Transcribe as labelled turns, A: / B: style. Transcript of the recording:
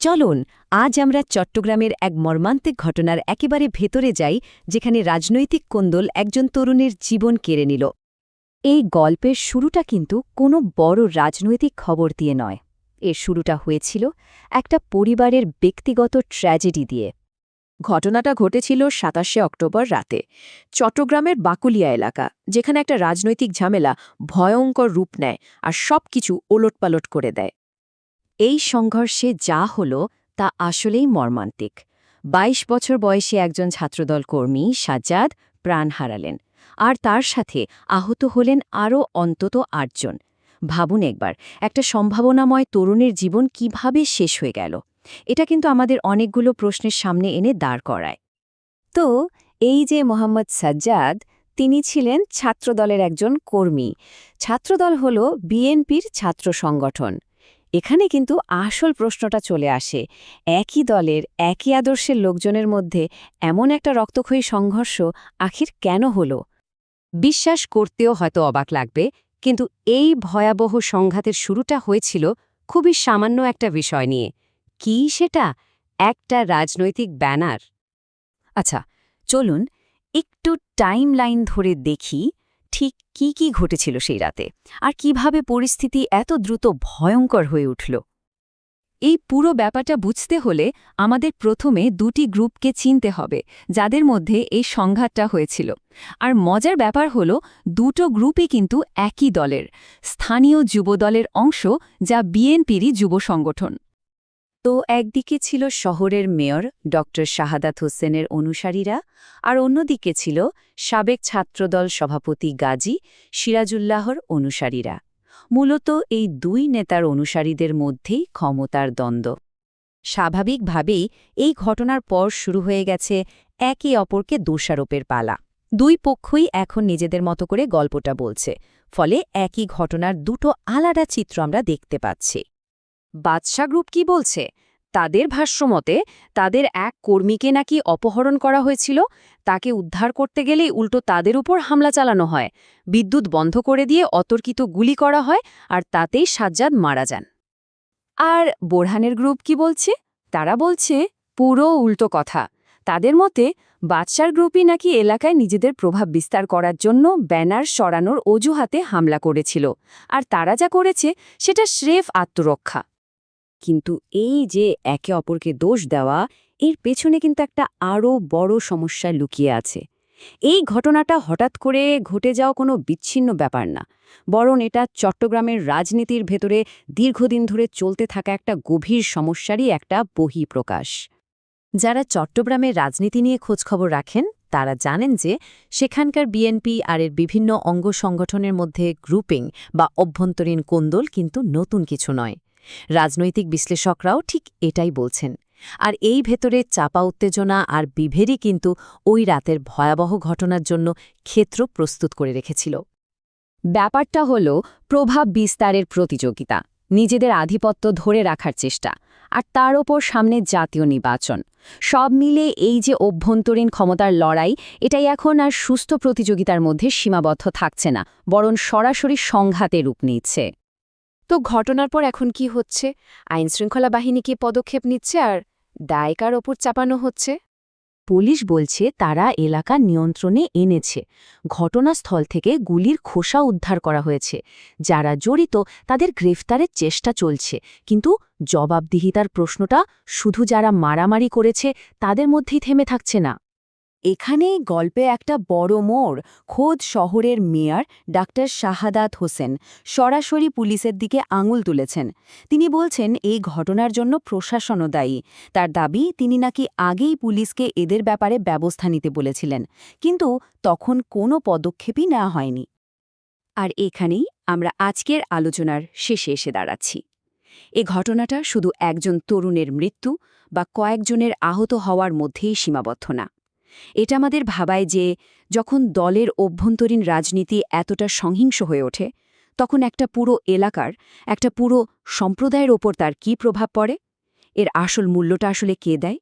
A: চলুন আজ আমরা চট্টগ্রামের এক মর্মান্তিক ঘটনার একেবারে ভেতরে যাই, যেখানে রাজনৈতিক কোন্দল একজন তরুণের জীবন কেড়ে নিল। এই গল্পের শুরুটা কিন্তু কোনো বড় রাজনৈতিক খবর দিয়ে নয়। এর শুরুটা হয়েছিল একটা পরিবারের ব্যক্তিগত ট্র্যাজেডি দিয়ে।
B: ঘটনাটা ঘটেছিল ২৭শে অক্টোবর রাতে চট্টগ্রামের বাকুলিয়া এলাকা, যেখানে একটা রাজনৈতিক ঝামেলা ভয়ঙ্কর রূপ নেয় আর সবকিছু ওলটপালট করে দেয়।
A: এই সংঘর্ষে যা হল তা আসলেই মর্মান্তিক। ২২ বছর বয়সী একজন ছাত্রদল কর্মী সাজ্জাদ প্রাণ হারালেন, আর তার সাথে আহত হলেন আরও অন্তত ৮ জন। ভাবুন একবার, একটা সম্ভাবনাময় তরুণের জীবন কিভাবে শেষ হয়ে গেল। এটা কিন্তু আমাদের অনেকগুলো প্রশ্নের সামনে এনে দাঁড় করায়। তো এই যে মোহাম্মদ সাজ্জাদ, তিনি ছিলেন ছাত্রদলের একজন কর্মী। ছাত্রদল হল বিএনপির ছাত্র সংগঠন। এখানে কিন্তু আসল প্রশ্নটা চলে আসে, একই দলের একই আদর্শের লোকজনের মধ্যে এমন একটা রক্তক্ষয়ী সংঘর্ষ আখির কেন হলো? বিশ্বাস করতেও হয়তো অবাক লাগবে, কিন্তু এই ভয়াবহ সংঘাতের শুরুটা হয়েছিল খুবই সামান্য একটা বিষয় নিয়ে। কি সেটা? একটা রাজনৈতিক ব্যানার। আচ্ছা, চলুন একটু টাইমলাইন ধরে দেখি ঠিক কি ঘটেছিল সেই রাতে, আর কিভাবে পরিস্থিতি এত দ্রুত ভয়ঙ্কর হয়ে উঠল। এই পুরো ব্যাপারটা বুঝতে হলে আমাদের প্রথমে দুটি গ্রুপকে চিনতে হবে, যাদের মধ্যে এই সংঘাতটা হয়েছিল। আর মজার ব্যাপার হলো, দুটো গ্রুপই কিন্তু একই দলের, স্থানীয় যুবদলের অংশ, যা বিএনপিরই যুব সংগঠন। তো একদিকে ছিল শহরের মেয়র ডক্টর শাহাদাত হোসেনের অনুসারীরা, আর অন্যদিকে ছিল সাবেক ছাত্রদল সভাপতি গাজী সিরাজুল্লাহর অনুসারীরা। মূলত এই দুই নেতার অনুসারীদের মধ্যেই ক্ষমতার দ্বন্দ্ব। স্বাভাবিকভাবেই এই ঘটনার পর শুরু হয়ে গেছে একে অপরকে দোষারোপের পালা। দুই পক্ষই এখন নিজেদের মতো করে গল্পটা বলছে, ফলে একই ঘটনার দুটো আলাদা চিত্র আমরা দেখতে পাচ্ছি। বাদশা গ্রুপ কি বলছে? তাদের ভাষ্যমতে তাদের এক কর্মীকে নাকি অপহরণ করা হয়েছিল, তাকে উদ্ধার করতে গেলেই উল্টো তাদের উপর হামলা চালানো হয়, বিদ্যুৎ বন্ধ করে দিয়ে অতর্কিত গুলি করা হয়, আর তাতেই সাজ্জাদ মারা যান। আর বোরহানের গ্রুপ কি বলছে? তারা বলছে পুরো উল্টো কথা। তাদের মতে বাদশার গ্রুপই নাকি এলাকায় নিজেদের প্রভাব বিস্তার করার জন্য ব্যানার সরানোর অজুহাতে হামলা করেছিল, আর তারা যা করেছে সেটা স্রেফ আত্মরক্ষা। কিন্তু এই যে একে অপরকে দোষ দেওয়া, এর পেছনে কিন্তু একটা আরও বড় সমস্যা লুকিয়ে আছে। এই ঘটনাটা হঠাৎ করে ঘটে যাওয়া কোনো বিচ্ছিন্ন ব্যাপার না, বরং এটা চট্টগ্রামের রাজনীতির ভেতরে দীর্ঘদিন ধরে চলতে থাকা একটা গভীর সমস্যারই একটা বহিঃপ্রকাশ। যারা চট্টগ্রামের রাজনীতি নিয়ে খোঁজখবর রাখেন তারা জানেন যে সেখানকার বিএনপি আর এর বিভিন্ন অঙ্গ সংগঠনের মধ্যে গ্রুপিং বা অভ্যন্তরীণ কোন্দল কিন্তু নতুন কিছু নয়। রাজনৈতিক বিশ্লেষকরাও ঠিক এটাই বলছেন। আর এই ভেতরে চাপা উত্তেজনা আর বিভেদই কিন্তু ওই রাতের ভয়াবহ ঘটনার জন্য ক্ষেত্র প্রস্তুত করে রেখেছিল। ব্যাপারটা হল প্রভাব বিস্তারের প্রতিযোগিতা, নিজেদের আধিপত্য ধরে রাখার চেষ্টা, আর তার ওপর সামনে জাতীয় নির্বাচন। সব মিলে এই যে অভ্যন্তরীণ ক্ষমতার লড়াই, এটাই এখন আর সুস্থ প্রতিযোগিতার মধ্যে সীমাবদ্ধ থাকছে না, বরং সরাসরি সংঘাতে রূপ নিচ্ছে। তো ঘটনার পর এখন কি হচ্ছে? আইনশৃঙ্খলা বাহিনী কি পদক্ষেপ নিচ্ছে, আর দায় কার ওপর চাপানো হচ্ছে? পুলিশ বলছে তারা এলাকা নিয়ন্ত্রণে এনেছে। ঘটনাস্থল থেকে গুলির খোসা উদ্ধার করা হয়েছে। যারা জড়িত তাদের গ্রেফতারের চেষ্টা চলছে, কিন্তু জবাবদিহিতার প্রশ্নটা শুধু যারা মারামারি করেছে তাদের মধ্যেই থেমে থাকছে না। এখানেই গল্পে একটা বড় মোড়। খোদ শহরের মেয়র ডাক্তার শাহাদাত হোসেন সরাসরি পুলিশের দিকে আঙুল তুলেছেন। তিনি বলছেন এই ঘটনার জন্য প্রশাসনও দায়ী। তার দাবি, তিনি নাকি আগেই পুলিশকে এদের ব্যাপারে ব্যবস্থা নিতে বলেছিলেন, কিন্তু তখন কোনো পদক্ষেপই নেওয়া হয়নি। আর এখানেই আমরা আজকের আলোচনার শেষে এসে দাঁড়াচ্ছি। এ ঘটনাটা শুধু একজন তরুণের মৃত্যু বা কয়েকজনের আহত হওয়ার মধ্যেই সীমাবদ্ধ না। এটা আমাদের ভাবায় যে যখন দলের অভ্যন্তরীণ রাজনীতি এতটা সহিংস হয়ে ওঠে, তখন একটা পুরো এলাকার, একটা পুরো সম্প্রদায়ের ওপর তার কী প্রভাব পড়ে, এর আসল মূল্যটা আসলে কে দেয়।